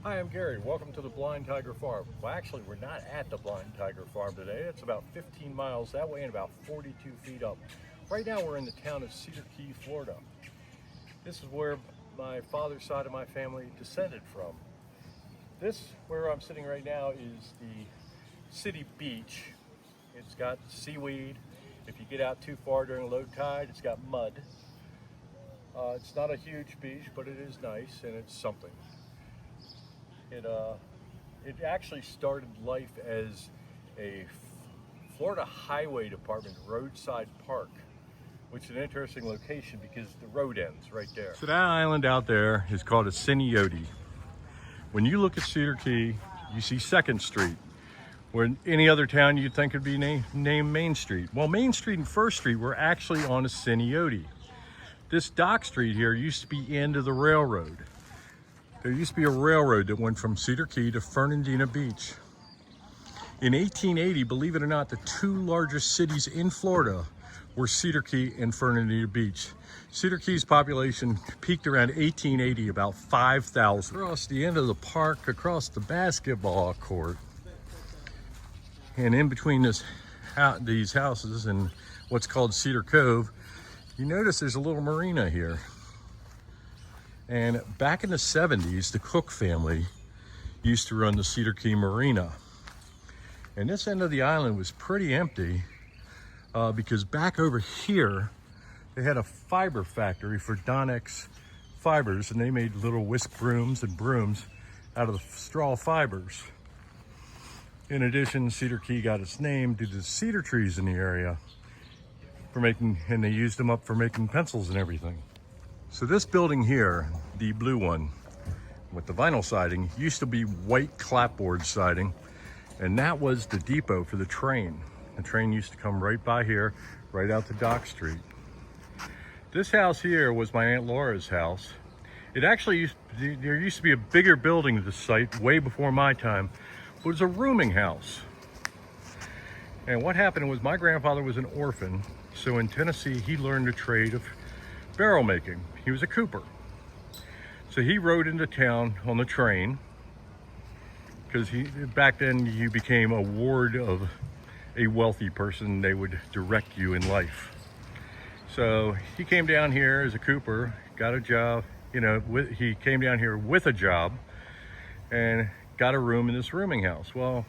Hi, I'm Gary. Welcome to the Blind Tiger Farm. Well, actually, we're not at the Blind Tiger Farm today. It's about 15 miles that way and about 42 feet up. Right now, we're in the town of Cedar, Florida. This is where my father's side of my family descended from. This, where I'm sitting right now, is the city beach. It's got seaweed. If you get out too far during low tide, it's got mud. It's not a huge beach, but it is nice and it's something. It actually started life as a Florida Highway Department roadside park, which is an interesting location because the road ends right there. So that island out there is called a Ciniote. When you look at Cedar Key, you see 2nd Street, where any other town you'd think would be named Main Street. Well, Main Street and 1st Street were actually on a Ciniote. This dock street here used to be into the railroad. There used to be a railroad that went from Cedar Key to Fernandina Beach. In 1880, believe it or not, the 2 largest cities in Florida were Cedar Key and Fernandina Beach. Cedar Key's population peaked around 1880, about 5,000. Across the end of the park, across the basketball court, and in between these houses and what's called Cedar Cove, you notice there's a little marina here. And back in the 70s, the Cook family used to run the Cedar Key Marina. And this end of the island was pretty empty because back over here, they had a fiber factory for Donex fibers, and they made little whisk brooms and brooms out of the straw fibers. In addition, Cedar Key got its name due to the cedar trees in the area and they used them up for making pencils and everything. So this building here, the blue one with the vinyl siding, used to be white clapboard siding, and that was the depot for the train. The train used to come right by here, right out to Dock Street. This house here was my Aunt Laura's house. It actually there used to be a bigger building at the site way before my time. It was a rooming house. And what happened was my grandfather was an orphan, so in Tennessee he learned the trade of barrel making. He was a cooper. So he rode into town on the train because back then you became a ward of a wealthy person. They would direct you in life. So he came down here as a cooper, got a job, he came down here with a job and got a room in this rooming house. Well,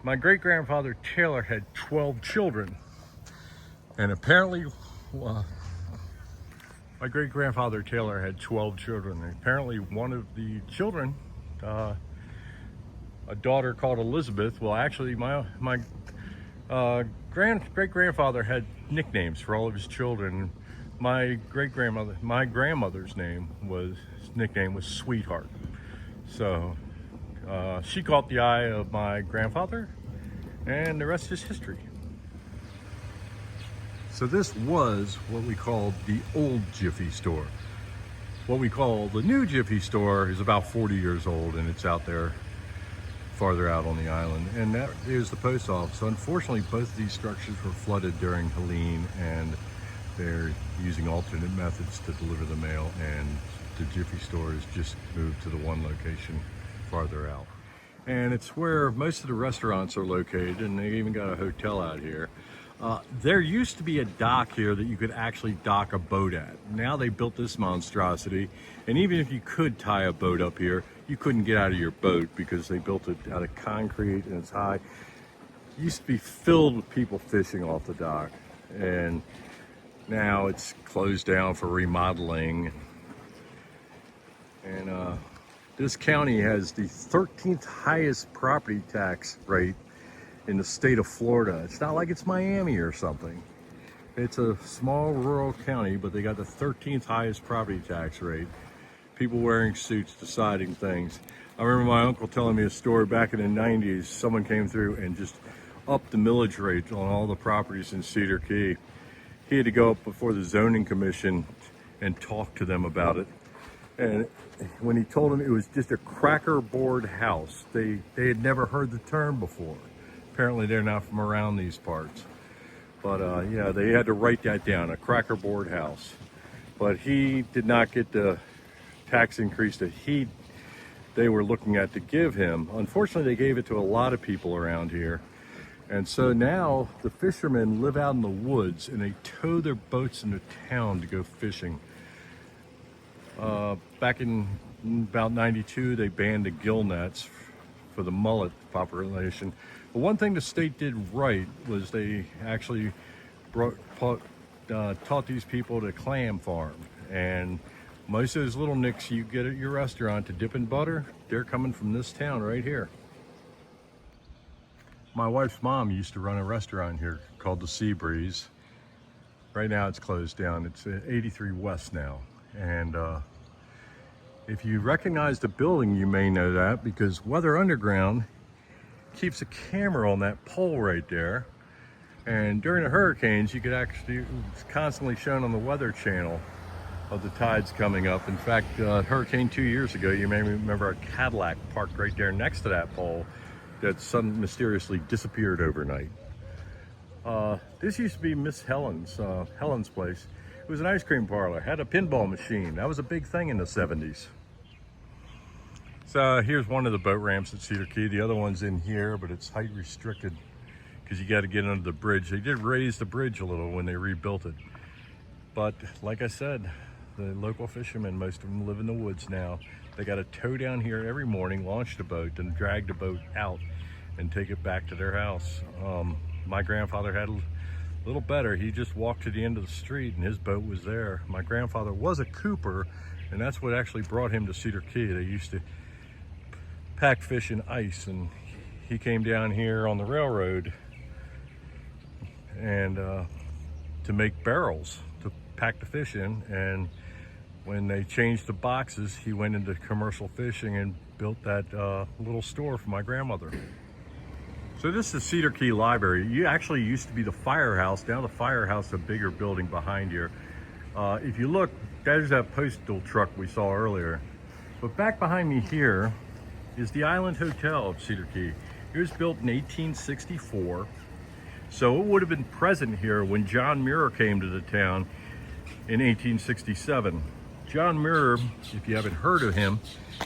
my great-grandfather Taylor had 12 children, and apparently my great-grandfather Taylor had 12 children. And apparently one of the children, a daughter called Elizabeth, well actually my great-grandfather had nicknames for all of his children. My grandmother's nickname was Sweetheart. So she caught the eye of my grandfather, and the rest is history. So this was what we called the old Jiffy store. What we call the new Jiffy store is about 40 years old, and it's out there farther out on the island. And that is the post office. So unfortunately, both of these structures were flooded during Helene, and they're using alternate methods to deliver the mail, and the Jiffy store has just moved to the one location farther out. And it's where most of the restaurants are located, and they even got a hotel out here. There used to be a dock here that you could actually dock a boat at. Now they built this monstrosity, and even if you could tie a boat up here, you couldn't get out of your boat because they built it out of concrete and it's high. It used to be filled with people fishing off the dock, and now it's closed down for remodeling. And this county has the 13th highest property tax rate in the state of Florida. It's not like it's Miami or something. It's a small rural county, but they got the 13th highest property tax rate. People wearing suits deciding things. I remember my uncle telling me a story back in the 90s. Someone came through and just upped the millage rate on all the properties in Cedar Key. He had to go up before the zoning commission and talk to them about it. And when he told them it was just a cracker board house, they had never heard the term before. Apparently they're not from around these parts. But yeah, they had to write that down, a cracker board house. But he did not get the tax increase that he they were looking at to give him. Unfortunately, they gave it to a lot of people around here. And so now the fishermen live out in the woods and they tow their boats into town to go fishing. Back in about 92, they banned the gill nets for the mullet population. But one thing the state did right was they actually taught these people to clam farm. And most of those little nicks you get at your restaurant to dip in butter, they're coming from this town right here. My wife's mom used to run a restaurant here called the Sea Breeze. Right now it's closed down. It's at 83 West now. And if you recognize the building, you may know that because Weather Underground keeps a camera on that pole right there. And during the hurricanes, you could actually, it's constantly shown on the Weather Channel of the tides coming up. In fact, hurricane 2 years ago, you may remember a Cadillac parked right there next to that pole that suddenly mysteriously disappeared overnight. This used to be Miss Helen's place. It was an ice cream parlor, had a pinball machine. That was a big thing in the 70s. So here's one of the boat ramps at Cedar Key. The other one's in here, but it's height restricted because you got to get under the bridge. They did raise the bridge a little when they rebuilt it. But like I said, the local fishermen, most of them live in the woods now. They got to tow down here every morning, launch the boat, and drag the boat out and take it back to their house. My grandfather had a little better. He just walked to the end of the street and his boat was there. My grandfather was a cooper, and that's what actually brought him to Cedar Key. They used to pack fish in ice, and he came down here on the railroad and to make barrels to pack the fish in. And when they changed the boxes, he went into commercial fishing and built that little store for my grandmother. So this is the Cedar Key Library. You actually used to be the firehouse. Now the firehouse is a bigger building behind here. If you look, there's that postal truck we saw earlier. But back behind me here is the Island Hotel of Cedar Key. It was built in 1864. So it would have been present here when John Muir came to the town in 1867. John Muir, if you haven't heard of him,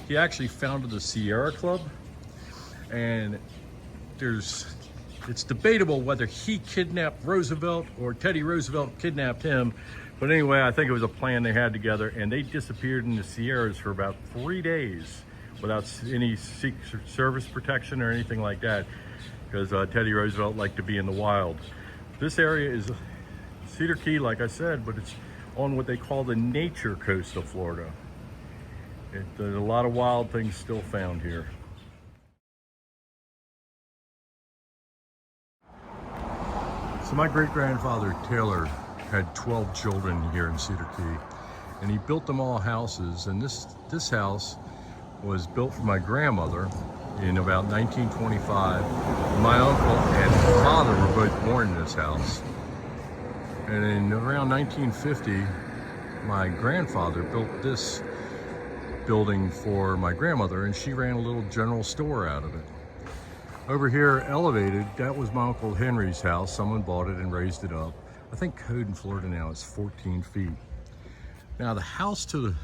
he actually founded the Sierra Club. And it's debatable whether he kidnapped Roosevelt or Teddy Roosevelt kidnapped him. But anyway, I think it was a plan they had together, and they disappeared in the Sierras for about 3 days without any Secret Service protection or anything like that, because Teddy Roosevelt liked to be in the wild. This area is Cedar Key, like I said, but it's on what they call the nature coast of Florida. There's a lot of wild things still found here. So my great-grandfather Taylor had 12 children here in Cedar Key, and he built them all houses. And this house was built for my grandmother in about 1925. My uncle and father were both born in this house. And in around 1950, my grandfather built this building for my grandmother, and she ran a little general store out of it. Over here, elevated, that was my Uncle Henry's house. Someone bought it and raised it up. I think code in Florida now is 14 feet. Now the house to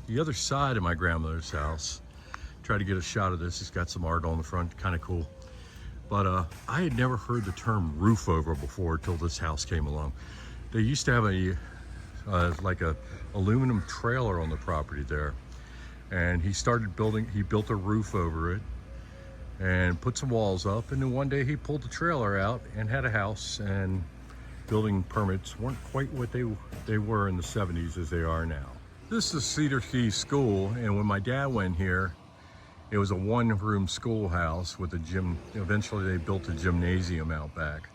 the other side of my grandmother's house, try to get a shot of this. It's got some art on the front, kind of cool. But I had never heard the term roof over before till this house came along. They used to have like a aluminum trailer on the property there. And he built a roof over it and put some walls up, and then one day he pulled the trailer out and had a house, and building permits weren't quite what they were in the 70s as they are now. This is Cedar Key School, and when my dad went here, it was a one-room schoolhouse with a gym. Eventually they built a gymnasium out back.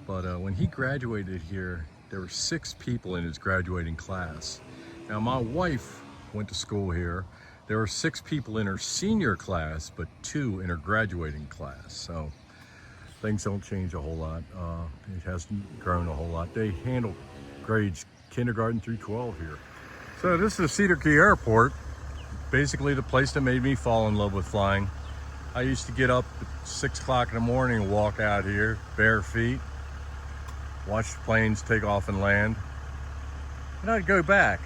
But when he graduated here, there were 6 people in his graduating class. Now my wife went to school here. There were 6 people in her senior class, but 2 in her graduating class. So things don't change a whole lot. It hasn't grown a whole lot. They handle grades kindergarten through 12 here. So this is Cedar Key Airport, basically the place that made me fall in love with flying. I used to get up at 6 o'clock in the morning and walk out here, bare feet, watch the planes take off and land, and I'd go back.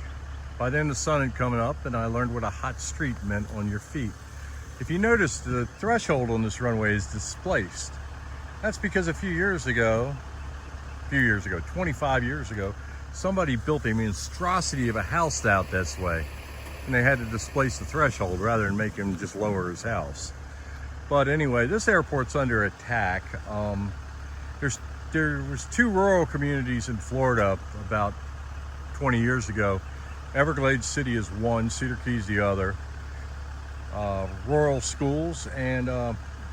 By then the sun had come up, and I learned what a hot street meant on your feet. if you notice, the threshold on this runway is displaced. That's because a few years ago, 25 years ago, somebody built a monstrosity of a house out this way, and they had to displace the threshold rather than make him just lower his house. But anyway, this airport's under attack. There was two rural communities in Florida about 20 years ago. Everglades City is one, Cedar Key is the other. Rural schools, and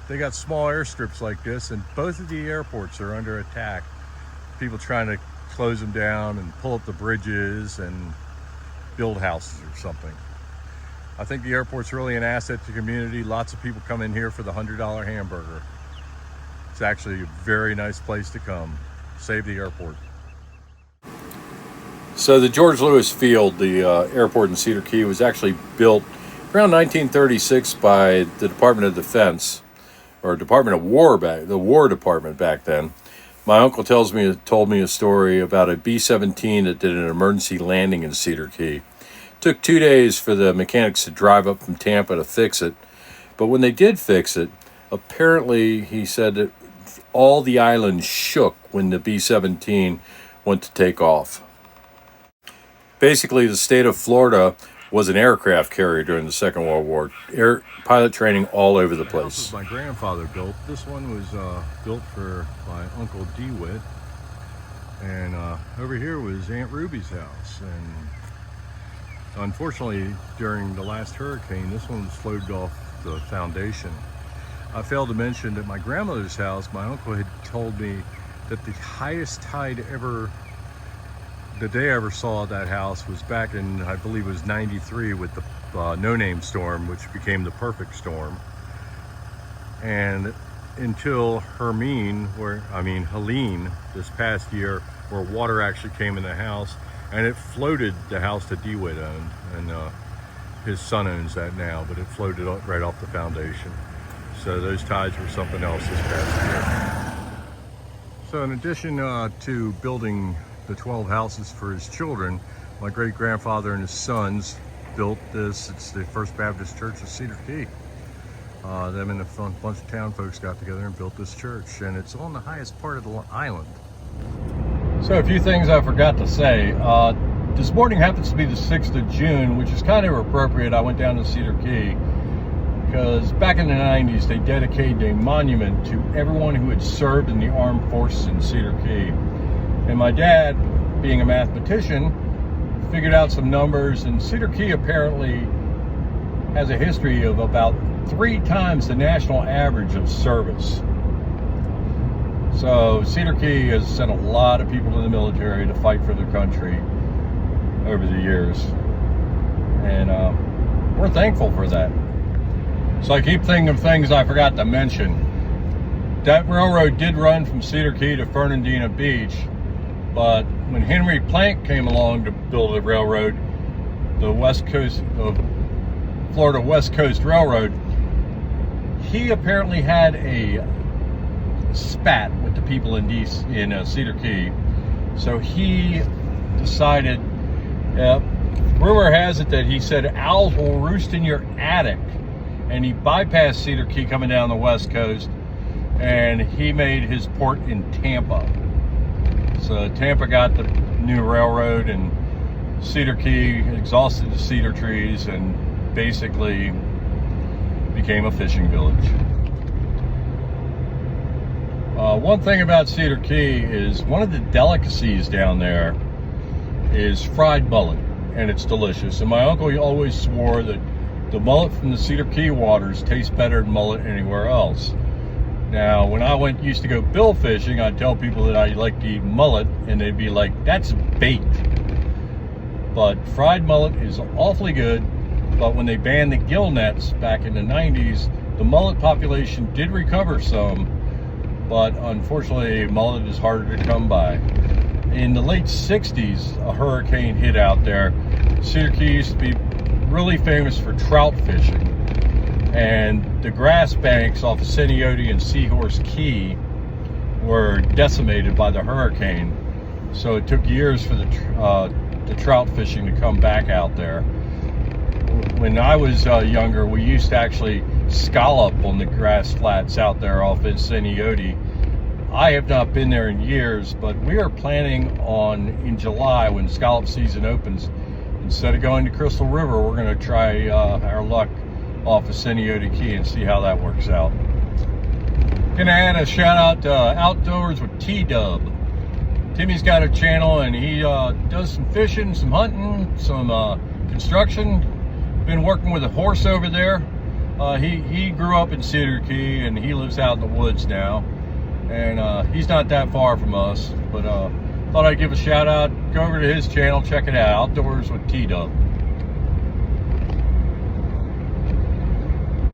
they got small airstrips like this, and both of the airports are under attack. People trying to close them down and pull up the bridges and build houses or something. I think the airport's really an asset to the community. Lots of people come in here for the $100 hamburger. It's actually a very nice place to come. Save the airport. So the George Lewis Field, the airport in Cedar Key, was actually built around 1936 by the Department of Defense, or Department of War, the War Department back then. My uncle told me a story about a B-17 that did an emergency landing in Cedar Key. It took 2 days for the mechanics to drive up from Tampa to fix it. But when they did fix it, apparently he said that all the island shook when the B-17 went to take off. Basically, the state of Florida was an aircraft carrier during the Second World War. Pilot training all over the place. My grandfather built. This one was built for my Uncle DeWitt. And over here was Aunt Ruby's house. And unfortunately, during the last hurricane, this one was floated off the foundation. I failed to mention that my grandmother's house, my uncle had told me that the highest tide the day I ever saw that house was back in, I believe it was 93, with the no-name storm, which became the perfect storm. And until Helene, this past year, where water actually came in the house, and it floated the house that DeWitt owned, and his son owns that now, but it floated right off the foundation. So those tides were something else this past year. So in addition to building the 12 houses for his children, my great-grandfather and his sons built this. It's the First Baptist Church of Cedar Key. Them and a bunch of town folks got together and built this church, and it's on the highest part of the island. So a few things I forgot to say. This morning happens to be the 6th of June, which is kind of appropriate. I went down to Cedar Key because back in the 90s, they dedicated a monument to everyone who had served in the armed forces in Cedar Key. And my dad, being a mathematician, figured out some numbers, and Cedar Key apparently has a history of about 3 times the national average of service. So Cedar Key has sent a lot of people to the military to fight for their country over the years. And we're thankful for that. So I keep thinking of things I forgot to mention. That railroad did run from Cedar Key to Fernandina Beach. But when Henry Plank came along to build a railroad, the Florida West Coast Railroad, he apparently had a spat with the people in Cedar Key. So he decided, rumor has it that he said owls will roost in your attic, and he bypassed Cedar Key coming down the West Coast, and he made his port in Tampa. So Tampa got the new railroad, and Cedar Key exhausted the cedar trees and basically became a fishing village. One thing about Cedar Key is one of the delicacies down there is fried mullet, and it's delicious. And my uncle always swore that the mullet from the Cedar Key waters tastes better than mullet anywhere else. Now, when I used to go bill fishing, I'd tell people that I like to eat mullet, and they'd be like, that's bait. But fried mullet is awfully good, but when they banned the gill nets back in the 90s, the mullet population did recover some, but unfortunately, mullet is harder to come by. In the late 60s, a hurricane hit out there. Cedar Key used to be really famous for trout fishing. And the grass banks off of Seniote and Seahorse Key were decimated by the hurricane. So it took years for the trout fishing to come back out there. when I was younger, we used to actually scallop on the grass flats out there off in Seniote. I have not been there in years, but we are planning on, in July, when scallop season opens, instead of going to Crystal River, we're going to try our luck off of Seniote Key and see how that works out. Gonna add a shout out to Outdoors with T-Dub. Timmy's got a channel and he does some fishing, some hunting, some construction. Been working with a horse over there. He grew up in Cedar Key and he lives out in the woods now. And he's not that far from us, but thought I'd give a shout out. Go over to his channel, check it out, Outdoors with T-Dub.